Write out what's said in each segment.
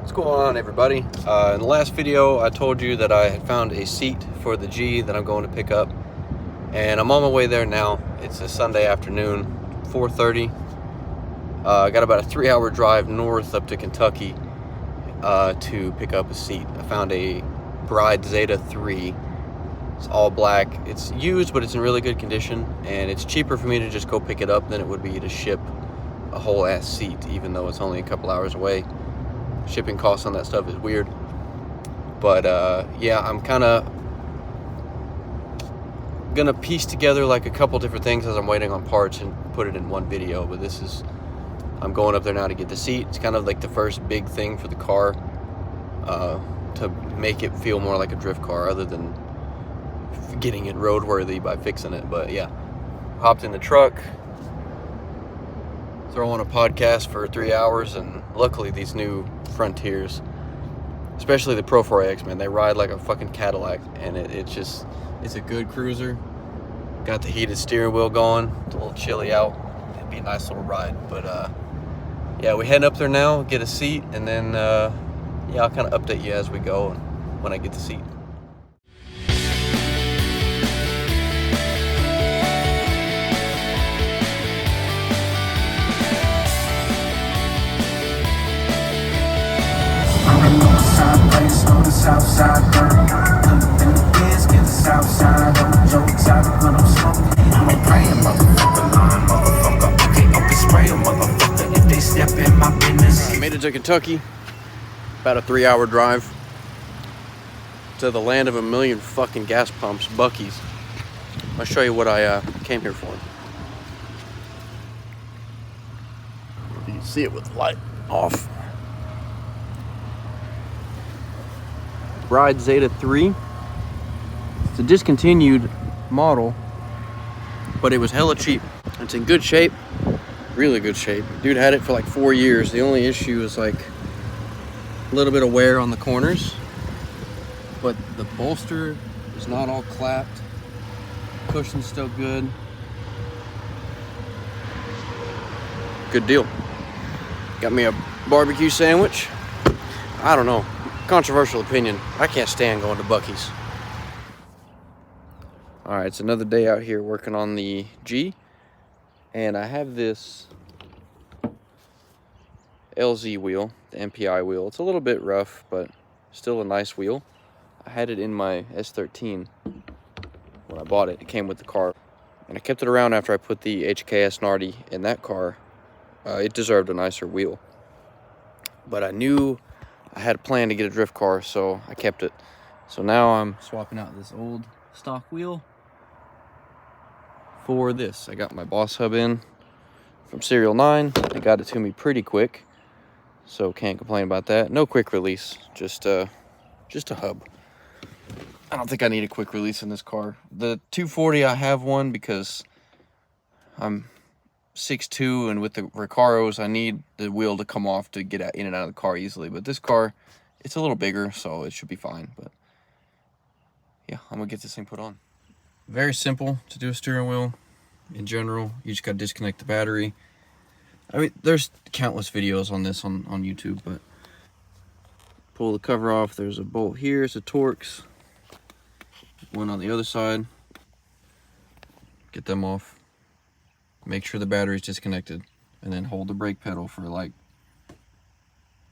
What's going on, everybody? In the last video I told you that I had found a seat for the G that I'm going to pick up, and I'm on my way there now. It's a Sunday afternoon, 4:30. I got about a 3-hour drive north up to Kentucky to pick up a seat. I found a Bride Zeta 3. It's all black. It's used, but it's in really good condition, and it's cheaper for me to just go pick it up than it would be to ship a whole ass seat, even though it's only a couple hours away. Shipping costs on that stuff is weird, but yeah, I'm kind of gonna piece together like a couple different things as I'm waiting on parts and put it in one video. But I'm going up there now to get the seat. It's kind of like the first big thing for the car, to make it feel more like a drift car other than getting it roadworthy by fixing it. But yeah, hopped in the truck, throw on a podcast for 3 hours, and luckily these new Frontiers, especially the Pro 4X, man, they ride like a fucking Cadillac, and it's a good cruiser. Got the heated steering wheel going. It's a little chilly out. It'd be a nice little ride. But yeah, we heading up there now, get a seat, and then yeah, I'll kind of update you as we go and when I get the seat. On the south side, in the biz, get the south side. On the jokes out when I'm smoking. I'm a praying motherfucker, lying motherfucker. Okay, spray a motherfucker if they step in my business. I made it to Kentucky. About a 3-hour drive to the land of a million fucking gas pumps, Buc-ee's. I'll show you what I came here for. You can see it with the light off. Bride Zeta 3. It's a discontinued model, but it was hella cheap. It's in good shape, really good shape. Dude had it for like 4 years. The only issue is like a little bit of wear on the corners, but the bolster is not all clapped. Cushion's still good. Good deal. Got me a barbecue sandwich. I don't know. Controversial opinion. I can't stand going to Buc-ee's. Alright, it's another day out here working on the G. And I have this LZ wheel, the MPI wheel. It's a little bit rough, but still a nice wheel. I had it in my S13 when I bought it. It came with the car. And I kept it around after I put the HKS Nardi in that car. It deserved a nicer wheel. But I knew I had a plan to get a drift car, so I kept it. So now I'm swapping out this old stock wheel for this. I got my Boss Hub in from Serial 9. They got it to me pretty quick, so can't complain about that. No quick release, just a hub. I don't think I need a quick release in this car. The 240, I have one because I'm 6'2", and with the Recaros, I need the wheel to come off to get in and out of the car easily. But this car, it's a little bigger, so it should be fine. But yeah, I'm gonna get this thing put on. Very simple to do a steering wheel. In general, you just gotta disconnect the battery. I mean, there's countless videos on this on YouTube, but pull the cover off. There's a bolt here, it's a Torx. One on the other side. Get them off. Make sure the battery's disconnected, and then hold the brake pedal for like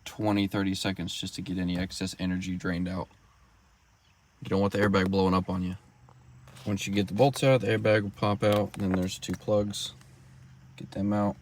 20-30 seconds just to get any excess energy drained out. You don't want the airbag blowing up on you. Once you get the bolts out, the airbag will pop out. Then there's 2 plugs. Get them out.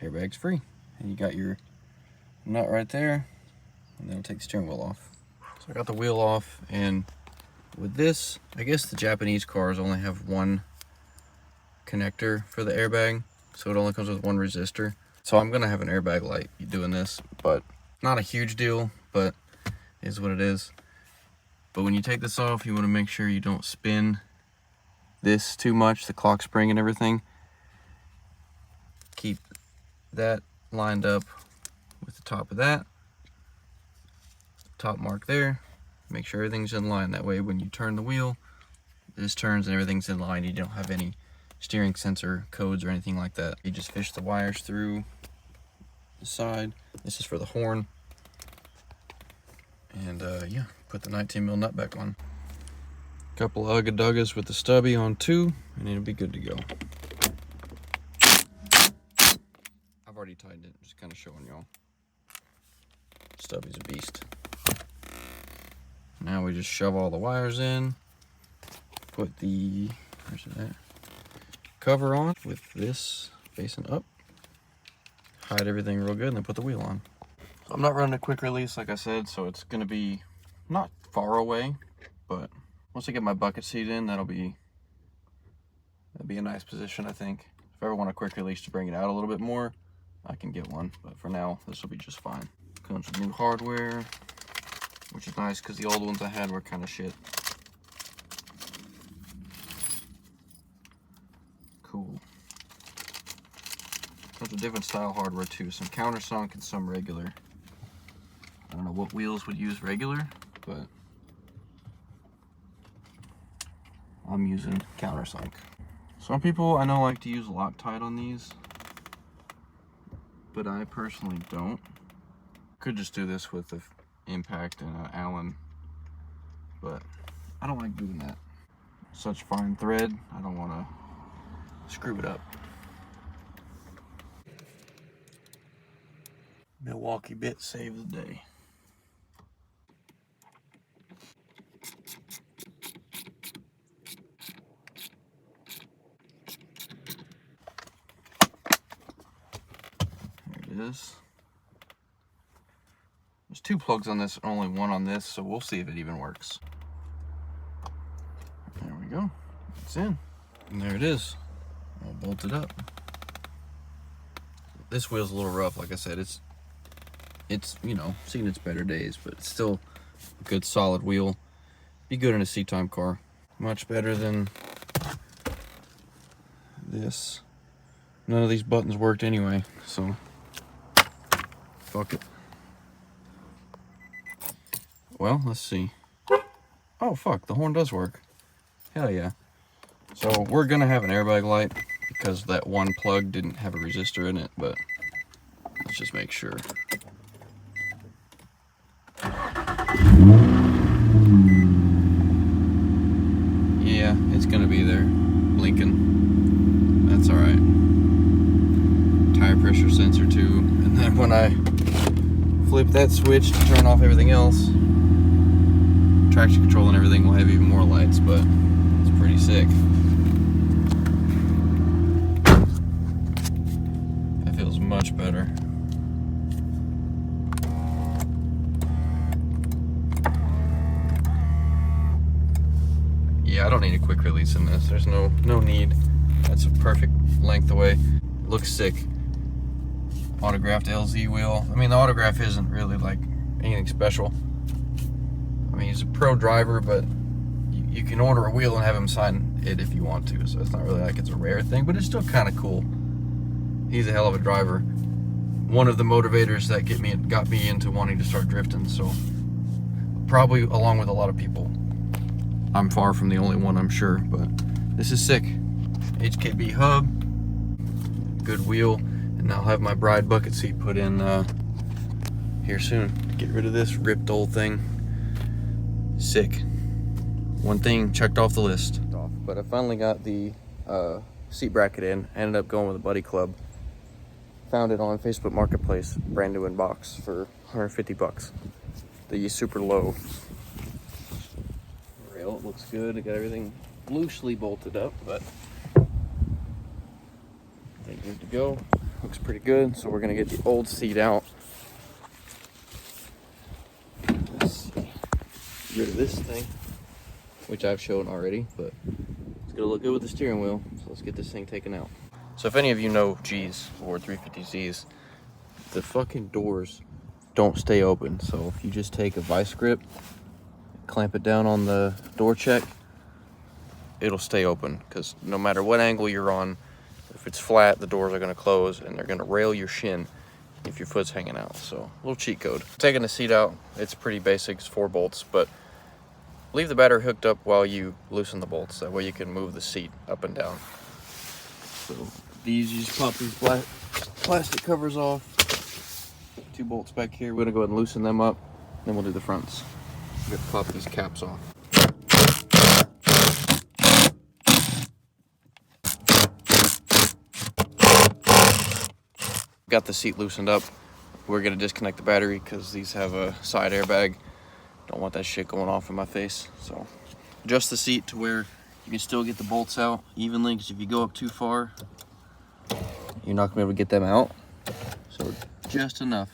Airbag's free. And you got your nut right there, and then it'll take the steering wheel off. So I got the wheel off, and with this, I guess the Japanese cars only have one connector for the airbag, so it only comes with one resistor. So I'm gonna have an airbag light doing this, but not a huge deal, but it is what it is. But when you take this off, you want to make sure you don't spin this too much, the clock spring and everything. Keep that lined up with the top of that top mark there. Make sure everything's in line. That way when you turn the wheel, this turns and everything's in line. You don't have any steering sensor codes or anything like that. You just fish the wires through the side. This is for the horn. And yeah, put the 19mm nut back on. Couple of ugga-duggas with the stubby on 2, and it'll be good to go. I've already tightened it, just kind of showing y'all. Stubby's a beast. Now we just shove all the wires in, put the, where's it at? Cover on with this facing up, hide everything real good, and then put the wheel on. So I'm not running a quick release, like I said, so it's gonna be not far away, but once I get my bucket seat in, that'll be a nice position, I think. If I ever want a quick release to bring it out a little bit more, I can get one, but for now, this will be just fine. Comes with new hardware, which is nice because the old ones I had were kind of shit. Cool. Comes with different style hardware too, some countersunk and some regular. I don't know what wheels would use regular, but I'm using countersunk. Some people I know like to use Loctite on these, but I personally don't. Could just do this with the impact and an Allen, but I don't like doing that. Such fine thread, I don't want to screw it up. Milwaukee bit saves the day. There it is. There's 2 plugs on this, only 1 on this, so we'll see if it even works. There we go. It's in. And there it is. All bolted up. This wheel's a little rough, like I said. It's you know, seen its better days, but it's still a good solid wheel. Be good in a seat-time car. Much better than this. None of these buttons worked anyway, so fuck it. Well, let's see. Oh fuck, the horn does work. Hell yeah. So we're gonna have an airbag light because that one plug didn't have a resistor in it, but let's just make sure. Yeah, it's gonna be there, blinking. That's all right. Tire pressure sensor too, and then when I flip that switch to turn off everything else, traction control and everything will have even more lights, but it's pretty sick. That feels much better. Yeah, I don't need a quick release in this. There's no need. That's a perfect length away. It looks sick. Autographed LZ wheel. I mean, the autograph isn't really like anything special. I mean, he's a pro driver, but you can order a wheel and have him sign it if you want to. So it's not really like it's a rare thing, but it's still kind of cool. He's a hell of a driver. One of the motivators that got me into wanting to start drifting. So probably along with a lot of people. I'm far from the only one, I'm sure, but this is sick. HKB hub, good wheel, and I'll have my Bride bucket seat put in here soon. Get rid of this ripped old thing. Sick. One thing checked off the list. But I finally got the seat bracket in. I ended up going with a buddy club. Found it on Facebook Marketplace, brand new in box for 150 bucks. The super low. It looks good. I got everything loosely bolted up, but I think good to go. Looks pretty good. So we're gonna get the old seat out. Let's see. Get rid of this thing, which I've shown already, but it's gonna look good with the steering wheel. So let's get this thing taken out. So if any of you know G's or 350Z's, the fucking doors don't stay open. So if you just take a vice grip, clamp it down on the door check, it'll stay open, because no matter what angle you're on, if it's flat, the doors are going to close and they're going to rail your shin if your foot's hanging out. So a little cheat code. Taking the seat out, it's pretty basic. It's 4 bolts, but leave the battery hooked up while you loosen the bolts. That way you can move the seat up and down. So these, you just pop these plastic covers off. 2 bolts back here. We're going to go ahead and loosen them up. Then we'll do the fronts. We have to pop these caps off. Got the seat loosened up. We're gonna disconnect the battery because these have a side airbag. Don't want that shit going off in my face. So adjust the seat to where you can still get the bolts out evenly, because if you go up too far, you're not gonna be able to get them out. So just enough.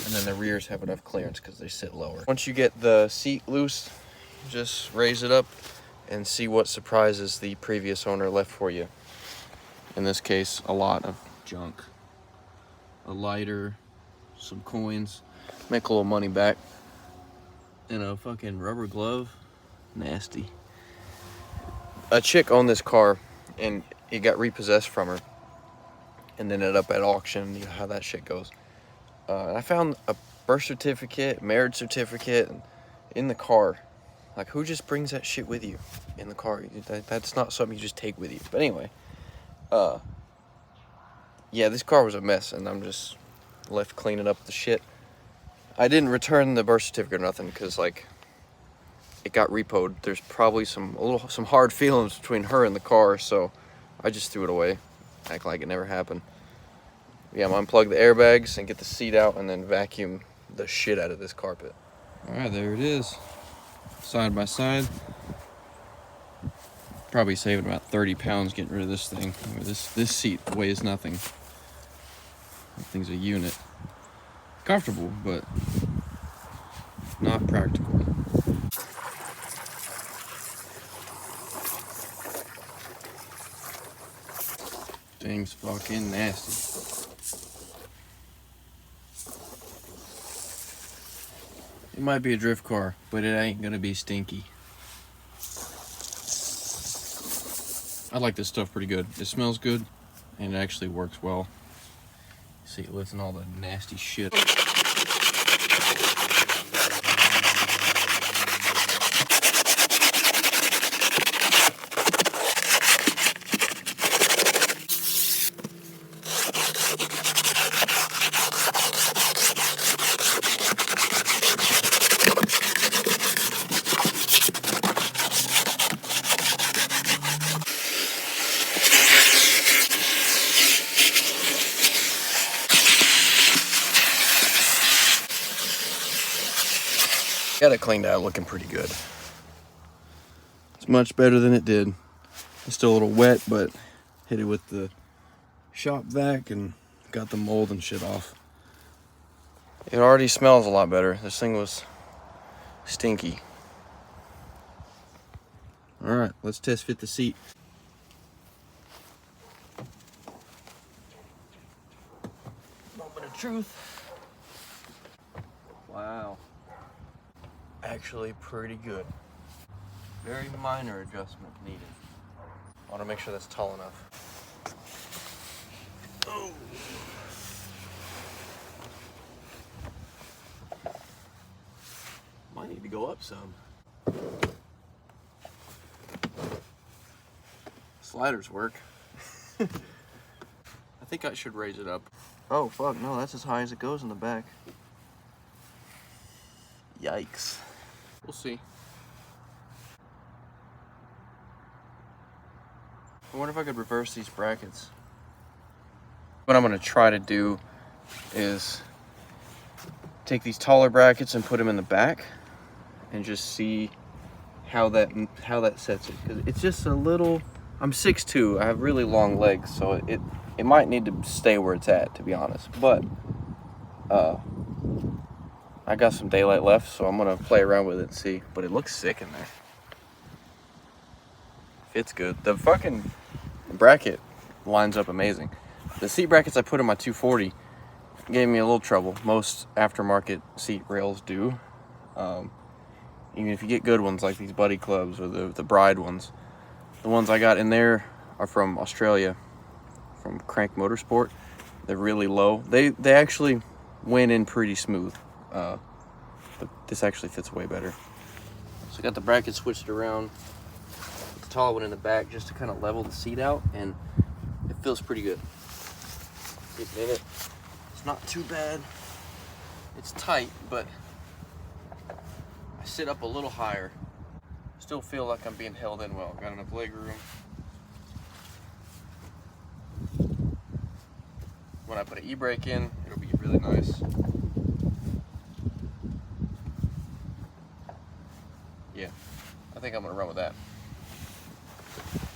And then the rears have enough clearance because they sit lower. Once you get the seat loose, just raise it up and see what surprises the previous owner left for you. In this case, a lot of junk. A lighter, some coins, make a little money back, and a fucking rubber glove. Nasty. A chick owned this car and it got repossessed from her and ended up at auction. You know how that shit goes. And I found a birth certificate, marriage certificate in the car. Like, who just brings that shit with you in the car? That's not something you just take with you. But anyway, yeah, this car was a mess, and I'm just left cleaning up the shit. I didn't return the birth certificate or nothing, because, like, it got repoed. There's probably some hard feelings between her and the car, so I just threw it away, acting like it never happened. Yeah, I'm gonna unplug the airbags and get the seat out and then vacuum the shit out of this carpet. All right, there it is, side by side. Probably saving about 30 pounds getting rid of this thing. I mean, this seat weighs nothing. That thing's a unit. Comfortable, but not practical. Thing's fucking nasty. It might be a drift car, but it ain't gonna be stinky. I like this stuff pretty good. It smells good, and it actually works well. See, it lifts in all the nasty shit. Got it cleaned out, looking pretty good. It's much better than it did. It's still a little wet, but hit it with the shop vac and got the mold and shit off. It already smells a lot better. This thing was stinky. All right, let's test fit the seat. Moment of truth. Wow. Actually pretty good. Very minor adjustment needed. I want to make sure that's tall enough. Oh. Might need to go up some. Sliders work. I think I should raise it up. Oh fuck, no, that's as high as it goes in the back. Yikes. We'll see. I wonder if I could reverse these brackets. What I'm gonna try to do is take these taller brackets and put them in the back and just see how that sets it. Because it's just a little, I'm 6'2", I have really long legs, so it might need to stay where it's at, to be honest. But I got some daylight left, so I'm gonna play around with it and see. But it looks sick in there. Fits good. The fucking bracket lines up amazing. The seat brackets I put in my 240 gave me a little trouble. Most aftermarket seat rails do. Even if you get good ones like these Buddy Clubs or the Bride ones. The ones I got in there are from Australia, from Crank Motorsport. They're really low. They actually went in pretty smooth. But this actually fits way better. So I got the bracket switched around, put the taller one in the back just to kind of level the seat out, and it feels pretty good. Getting in it. It's not too bad. It's tight, but I sit up a little higher. Still feel like I'm being held in well. Got enough leg room. When I put an e-brake in, it'll be really nice. Yeah, I think I'm gonna run with that.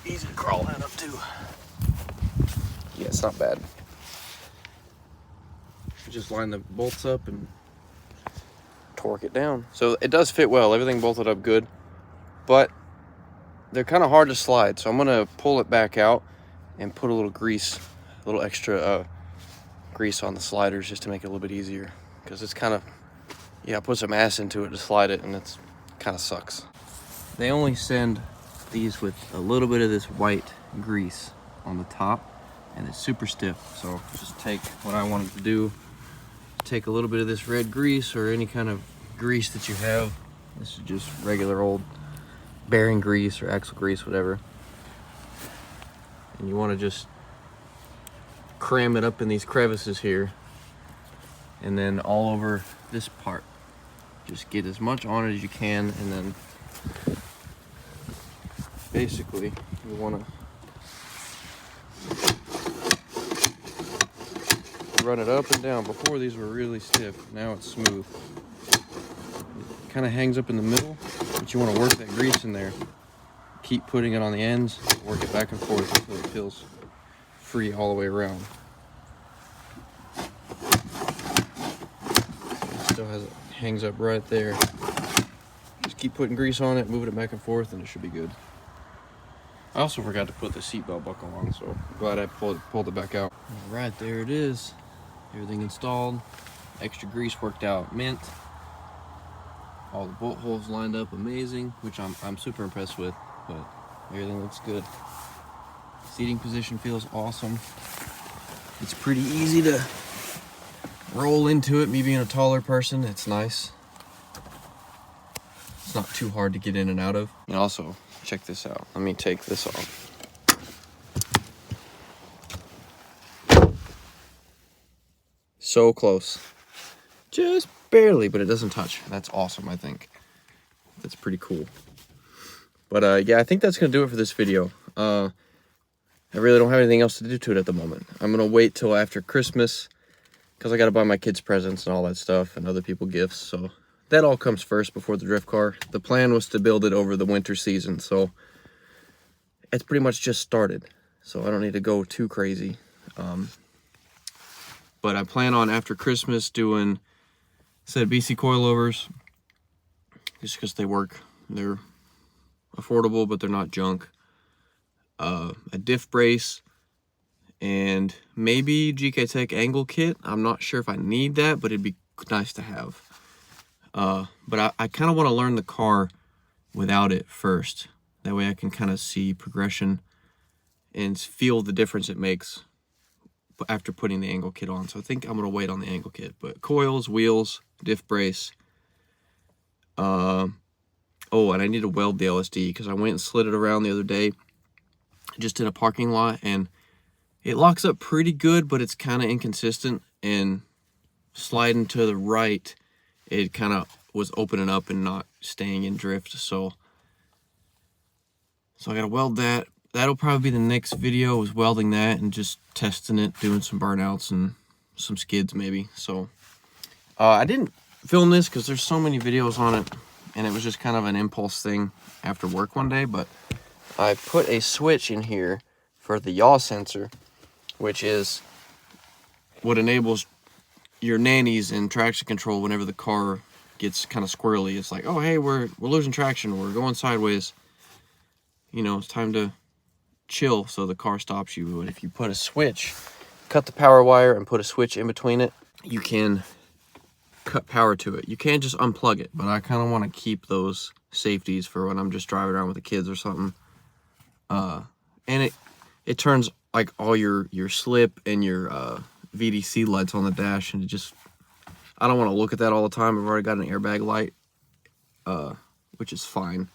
Easy to crawl that up too. Yeah, it's not bad. Just line the bolts up and torque it down. So it does fit well, everything bolted up good, but they're kind of hard to slide. So I'm gonna pull it back out and put a little grease, a little extra grease on the sliders just to make it a little bit easier. Because it's kind of, yeah, I put some ass into it to slide it and it's kind of sucks. They only send these with a little bit of this white grease on the top and it's super stiff. So just take what I wanted to do, take a little bit of this red grease or any kind of grease that you have. This is just regular old bearing grease or axle grease, whatever. And you want to just cram it up in these crevices here and then all over this part. Just get as much on it as you can, and then basically you want to run it up and down. Before these were really stiff, now it's smooth. It kind of hangs up in the middle, but you want to work that grease in there. Keep putting it on the ends, work it back and forth until it feels free all the way around. It still has, it hangs up right there. Just keep putting grease on it, moving it back and forth, and it should be good. I also forgot to put the seatbelt buckle on, so I'm glad I pulled it back out. All right, there it is. Everything installed. Extra grease worked out mint. All the bolt holes lined up amazing, which I'm super impressed with, but everything looks good. Seating position feels awesome. It's pretty easy to roll into it. Me being a taller person, it's nice. It's not too hard to get in and out of. And also, check this out. Let me take this off. So close. Just barely, but it doesn't touch. That's awesome, I think. That's pretty cool. But yeah, I think that's gonna do it for this video. I really don't have anything else to do to it at the moment. I'm gonna wait till after Christmas because I gotta buy my kids presents and all that stuff and other people gifts. So that all comes first before the drift car. The plan was to build it over the winter season, so it's pretty much just started. So I don't need to go too crazy. But I plan on after Christmas doing a set of BC coilovers just because they work. They're affordable, but they're not junk. A diff brace and maybe GK Tech angle kit. I'm not sure if I need that, but it'd be nice to have. But I kind of want to learn the car without it first. That way I can kind of see progression and feel the difference it makes after putting the angle kit on. So I think I'm going to wait on the angle kit. But coils, wheels, diff brace. Oh, and I need to weld the LSD because I went and slid it around the other day just in a parking lot, and it locks up pretty good, but it's kind of inconsistent, and sliding to the right, it kind of was opening up and not staying in drift. So I got to weld that. That'll probably be the next video, is welding that and just testing it, doing some burnouts and some skids maybe. So I didn't film this because there's so many videos on it, and it was just kind of an impulse thing after work one day. But I put a switch in here for the yaw sensor, which is what enables your nannies in traction control whenever the car gets kind of squirrely. It's like, oh hey, we're losing traction, we're going sideways, you know, it's time to chill, so the car stops you. And if you put a switch, cut the power wire and put a switch in between it, you can cut power to it. You can't just unplug it, but I kind of want to keep those safeties for when I'm just driving around with the kids or something. And it turns like all your slip and your VDC lights on the dash, and it just, I don't want to look at that all the time. I've already got an airbag light, which is fine.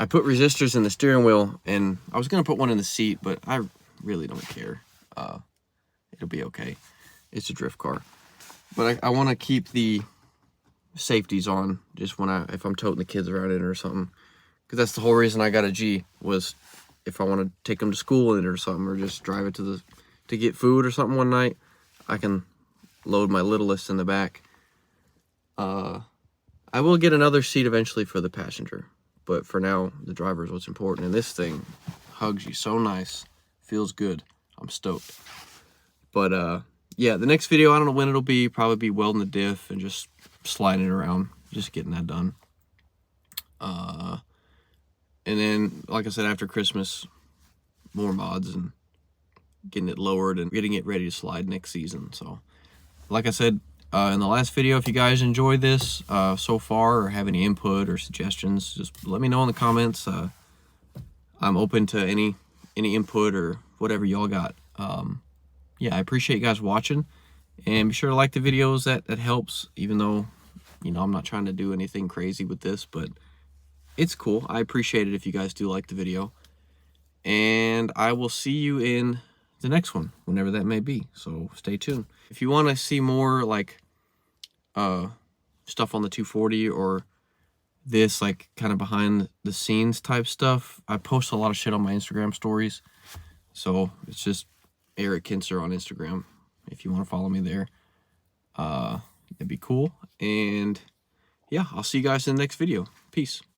I put resistors in the steering wheel, and I was going to put one in the seat, but I really don't care. It'll be okay. It's a drift car. But I want to keep the safeties on just if I'm toting the kids around in it or something. Because that's the whole reason I got a G, was if I want to take them to school in it or something, or just drive it to get food or something one night, I can load my littlest in the back. I will get another seat eventually for the passenger, but for now, the driver is what's important. And this thing hugs you so nice, feels good. I'm stoked. But yeah, the next video, I don't know when it'll be. Probably be welding the diff and just sliding it around, just getting that done. And then, like I said, after Christmas, more mods and getting it lowered and getting it ready to slide next season. So, like I said in the last video, if you guys enjoyed this so far or have any input or suggestions, just let me know in the comments. I'm open to any input or whatever y'all got. Yeah, I appreciate you guys watching, and be sure to like the videos. That helps, even though, you know, I'm not trying to do anything crazy with this, but it's cool. I appreciate it if you guys do like the video, and I will see you in the next one, whenever that may be. So stay tuned. If you want to see more like stuff on the 240 or this like kind of behind the scenes type stuff, I post a lot of shit on my Instagram stories. So it's just Eric Kinser on Instagram if you want to follow me there. It'd be cool. And yeah, I'll see you guys in the next video. Peace.